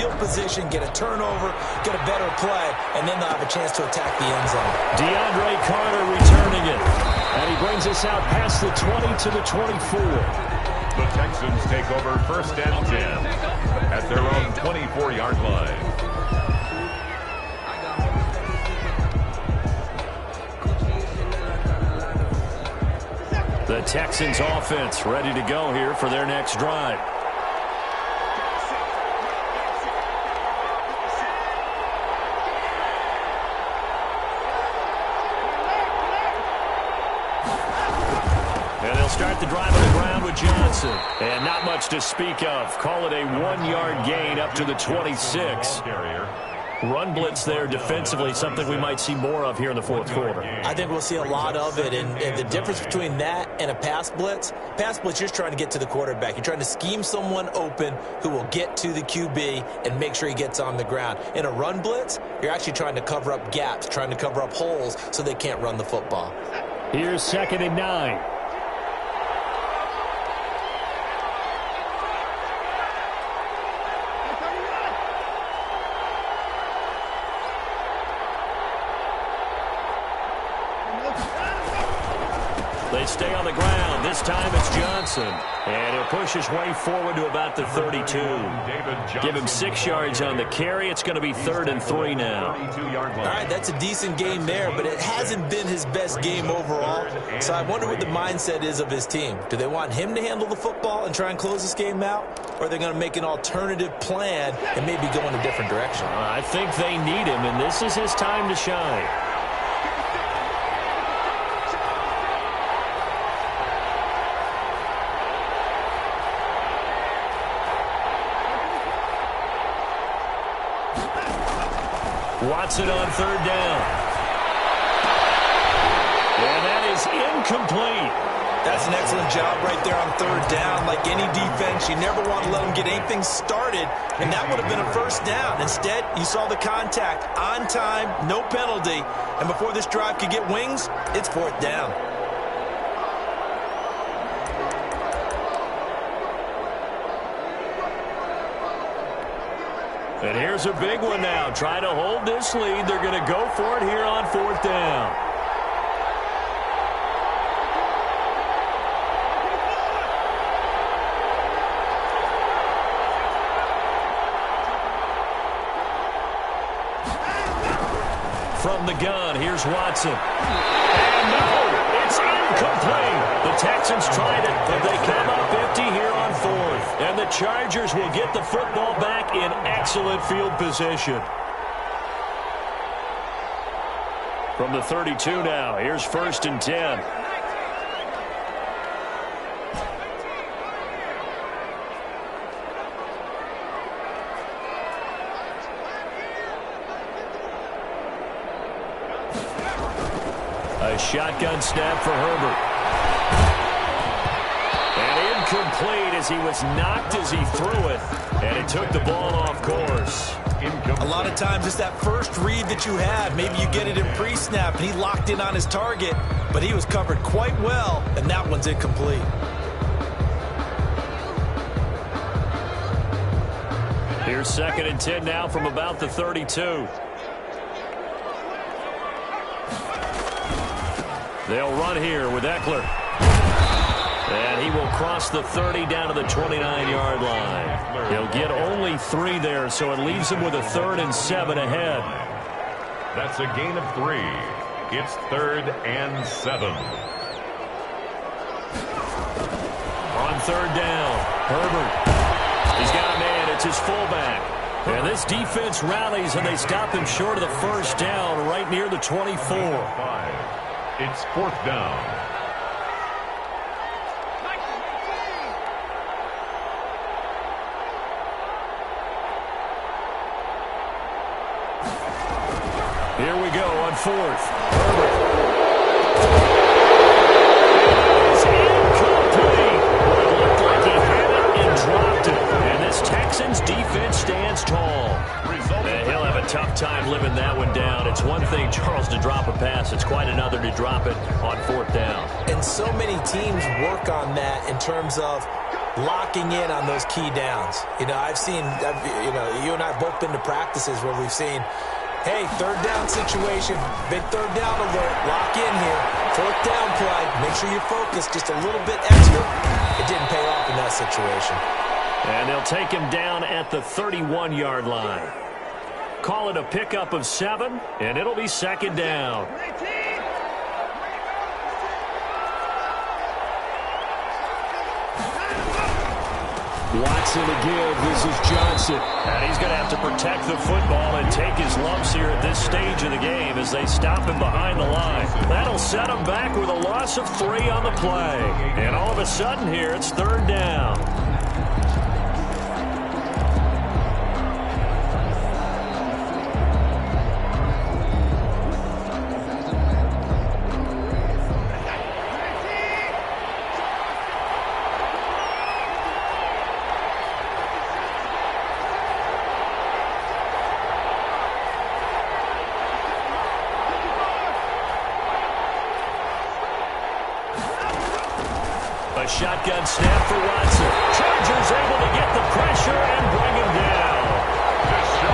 field position, get a turnover, get a better play, and then they'll have a chance to attack the end zone. DeAndre Carter returning it. And he brings us out past the 20 to the 24. The Texans take over 1st and 10 at their own 24-yard line. The Texans offense ready to go here for their next drive. And they'll start the drive on the ground with Johnson. And not much to speak of. Call it a 1-yard gain up to the 26. Run blitz there defensively, something we might see more of here in the fourth quarter. I think we'll see a lot of it, and the difference between that and a pass blitz, you're just trying to get to the quarterback. You're trying to scheme someone open who will get to the QB and make sure he gets on the ground. In a run blitz, you're actually trying to cover up gaps, trying to cover up holes so they can't run the football. Here's 2nd and 9. They stay on the ground. This time it's Johnson. And he'll push his way forward to about the 32. Give him 6 yards on the carry. It's going to be 3rd and 3 now. All right, that's a decent game there, but it hasn't been his best game overall. So I wonder what the mindset is of his team. Do they want him to handle the football and try and close this game out? Or are they going to make an alternative plan and maybe go in a different direction? I think they need him, and this is his time to shine. Watson on 3rd down. And that is incomplete. That's an excellent job right there on 3rd down. Like any defense, you never want to let them get anything started, and that would have been a 1st down. Instead, you saw the contact on time, no penalty, and before this drive could get wings, it's 4th down. And here's a big one now. Trying to hold this lead. They're going to go for it here on 4th down. From the gun, here's Watson. And no, it's incomplete. The Texans tried it, but they come up empty here on 4th. And the Chargers will get the football back in excellent field position. From the 32 now, here's 1st and 10. A shotgun snap for Herbert. And incomplete as he was knocked as he threw it. And it took the ball off course. A lot of times it's that first read that you have. Maybe you get it in pre-snap, and he locked in on his target, but he was covered quite well, and that one's incomplete. Here's 2nd and 10 now from about the 32. They'll run here with Eckler. And he will cross the 30 down to the 29-yard line. He'll get only 3 there, so it leaves him with a 3rd and 7 ahead. That's a gain of 3. It's 3rd and 7. On 3rd down, Herbert. He's got a man. It's his fullback. And this defense rallies, and they stop him short of the 1st down right near the 24. It's 4th down. Here we go on 4th. Herbert. It's incomplete. It looked like he had it and dropped it. And this Texans defense stands tall. And he'll have a tough time living that one down. It's one thing, Charles, to drop a pass. It's quite another to drop it on 4th down. And so many teams work on that in terms of locking in on those key downs. You know, you and I have both been to practices where we've seen, hey, third down situation, big third down alert, lock in here, fourth down play, make sure you're focused just a little bit extra. It didn't pay off in that situation. And they'll take him down at the 31-yard line. Call it a pickup of 7, and it'll be second down. Watson to give. This is Johnson. And he's going to have to protect the football and take his lumps here at this stage of the game as they stop him behind the line. That'll set him back with a loss of 3 on the play. And all of a sudden here, it's third down. A shotgun snap for Watson. Chargers able to get the pressure and bring him down.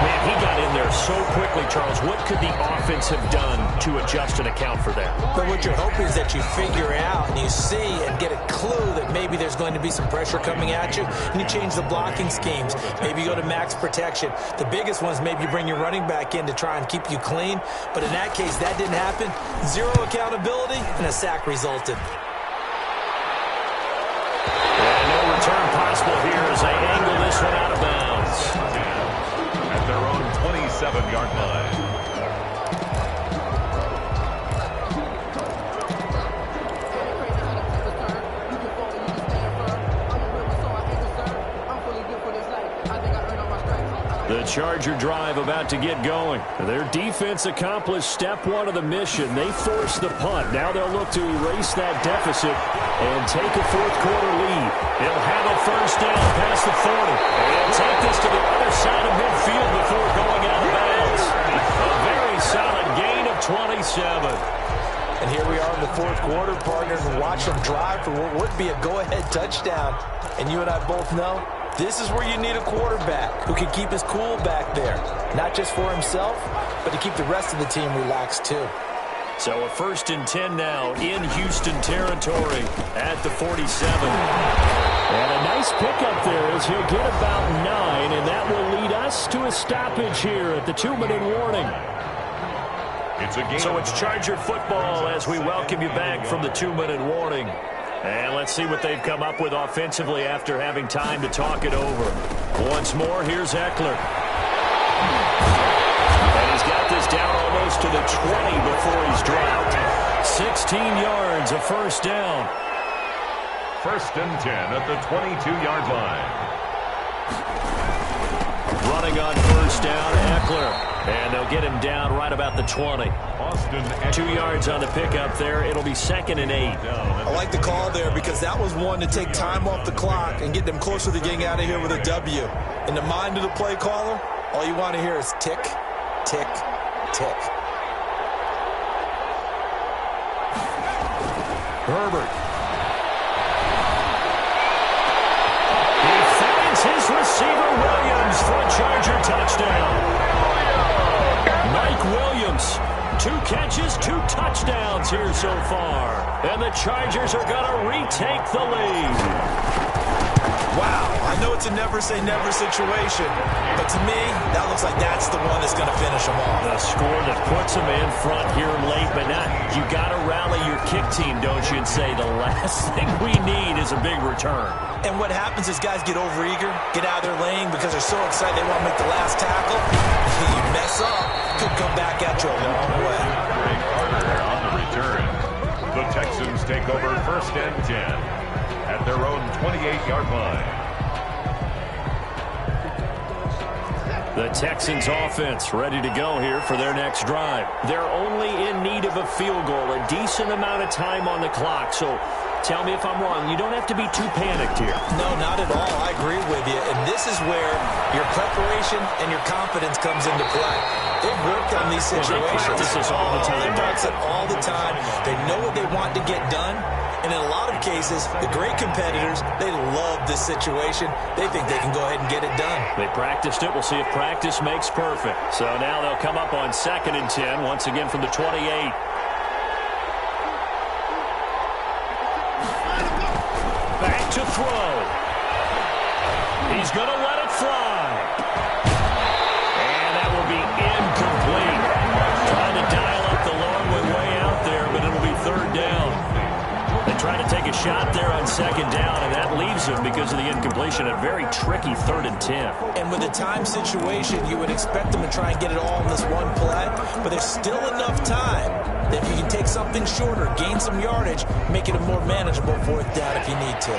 Man, he got in there so quickly, Charles. What could the offense have done to adjust and account for that? But what you're hoping is that you figure out and you see and get a clue that maybe there's going to be some pressure coming at you, and you change the blocking schemes. Maybe you go to max protection. The biggest one is maybe you bring your running back in to try and keep you clean. But in that case, that didn't happen. Zero accountability, and a sack resulted. Return possible here as they angle this one out of bounds. At their own 27-yard line. The Charger drive about to get going. Their defense accomplished step 1 of the mission. They forced the punt. Now they'll look to erase that deficit and take a fourth-quarter lead. They'll have a first down past the 40. And take this to the other side of midfield before going out of bounds. A very solid gain of 27. And here we are in the fourth quarter, partner, and watch them drive for what would be a go-ahead touchdown. And you and I both know this is where you need a quarterback who can keep his cool back there. Not just for himself, but to keep the rest of the team relaxed too. So a 1st and 10 now in Houston territory at the 47. And a nice pickup there as he'll get about 9, and that will lead us to a stoppage here at the 2-minute warning. So it's Charger football as we welcome you back from the 2-minute warning. And let's see what they've come up with offensively after having time to talk it over. Once more, here's Eckler. And he's got this down almost to the 20 before he's dropped. 16 yards, a first down. 1st and 10 at the 22-yard line. Running on first down, Eckler. And they'll get him down right about the 20. 2 yards on the pickup there. It'll be 2nd and 8. I like the call there because that was one to take time off the clock and get them closer to getting out of here with a W. In the mind of the play caller, all you want to hear is tick, tick, tick. Herbert. He finds his receiver, Williams, for a Charger touchdown. Mike Williams, 2 catches, 2 touchdowns here so far. And the Chargers are going to retake the lead. Wow, I know it's a never-say-never situation, but to me, that looks like that's the one that's going to finish them off. The score that puts them in front here late, but not. You got to rally your kick team, don't you, and say the last thing we need is a big return. And what happens is guys get overeager, get out of their lane because they're so excited they want to make the last tackle. You mess up, could come back at you a long way. Greg Carter on the return. The Texans take over 1st and 10 at their own 28-yard line. The Texans offense ready to go here for their next drive. They're only in need of a field goal, a decent amount of time on the clock. So tell me if I'm wrong. You don't have to be too panicked here. No, not at all. I agree with you. And this is where your preparation and your confidence comes into play. They've worked on these situations. They practice this all the time. They practice it all the time. They know what they want to get done. And in a lot of cases, the great competitors, they love this situation. They think they can go ahead and get it done. They practiced it. We'll see if practice makes perfect. So now they'll come up on 2nd and 10, once again from the 28. Back to throw. He's going to let it fly. And that will be incomplete. Trying to dial up the long way out there, but it'll be 3rd down. They try to take a shot there on 2nd down, and that leaves them because of the incompletion. A very tricky 3rd and 10. And with a time situation, you would expect them to try and get it all in this one play, but there's still enough time that if you can take something shorter, gain some yardage, make it a more manageable 4th down if you need to.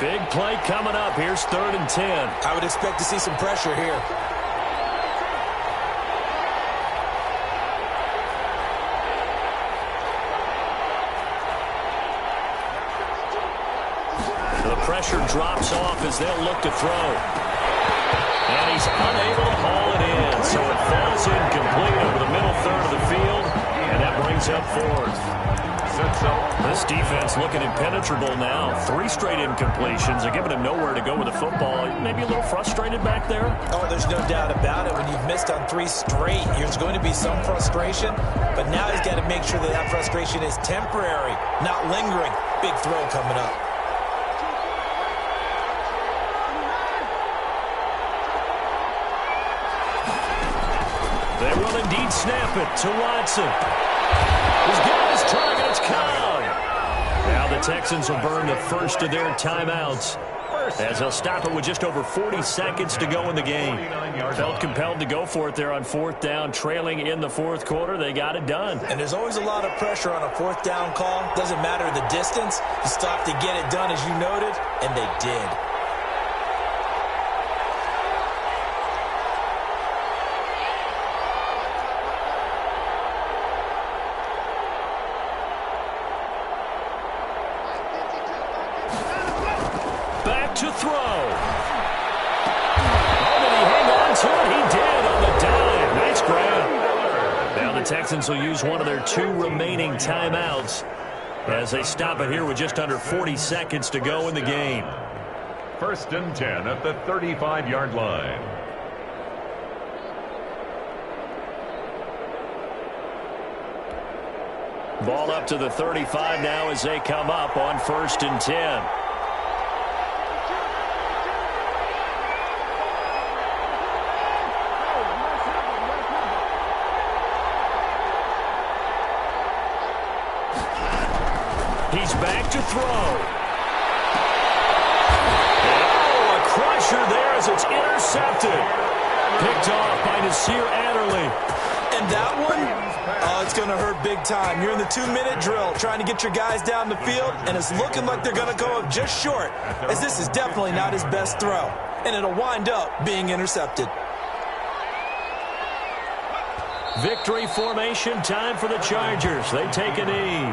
Big play coming up. Here's 3rd and 10. I would expect to see some pressure here. The pressure drops off as they'll look to throw. And he's unable to haul it in, so it falls incomplete over the middle 3rd of the field, and that brings up 4th. This defense looking impenetrable now. 3 straight incompletions. They're giving him nowhere to go with the football. Maybe a little frustrated back there. Oh, there's no doubt about it. When you've missed on 3 straight, there's going to be some frustration. But now he's got to make sure that that frustration is temporary, not lingering. Big throw coming up. They will indeed snap it to Watson. He's got his target. It's caught. Now the Texans will burn the first of their timeouts as they'll stop it with just over 40 seconds to go in the game. Felt compelled to go for it there on 4th down, trailing in the 4th quarter. They got it done. And there's always a lot of pressure on a 4th down call. Doesn't matter the distance. You still have to get it done, as you noted, and they did. To throw. Oh, did he hang on to it? He did on the dime. Nice grab. Now the Texans will use one of their 2 remaining timeouts as they stop it here with just under 40 seconds to go in the game. 1st and 10 at the 35-yard line. Ball up to the 35 now as they come up on 1st and 10. He's back to throw. Oh, a crusher there as it's intercepted. Picked off by Nasir Adderley. And that one, oh, it's going to hurt big time. You're in the 2-minute drill trying to get your guys down the field, and it's looking like they're going to go up just short, as this is definitely not his best throw. And it'll wind up being intercepted. Victory formation time for the Chargers. They take a knee.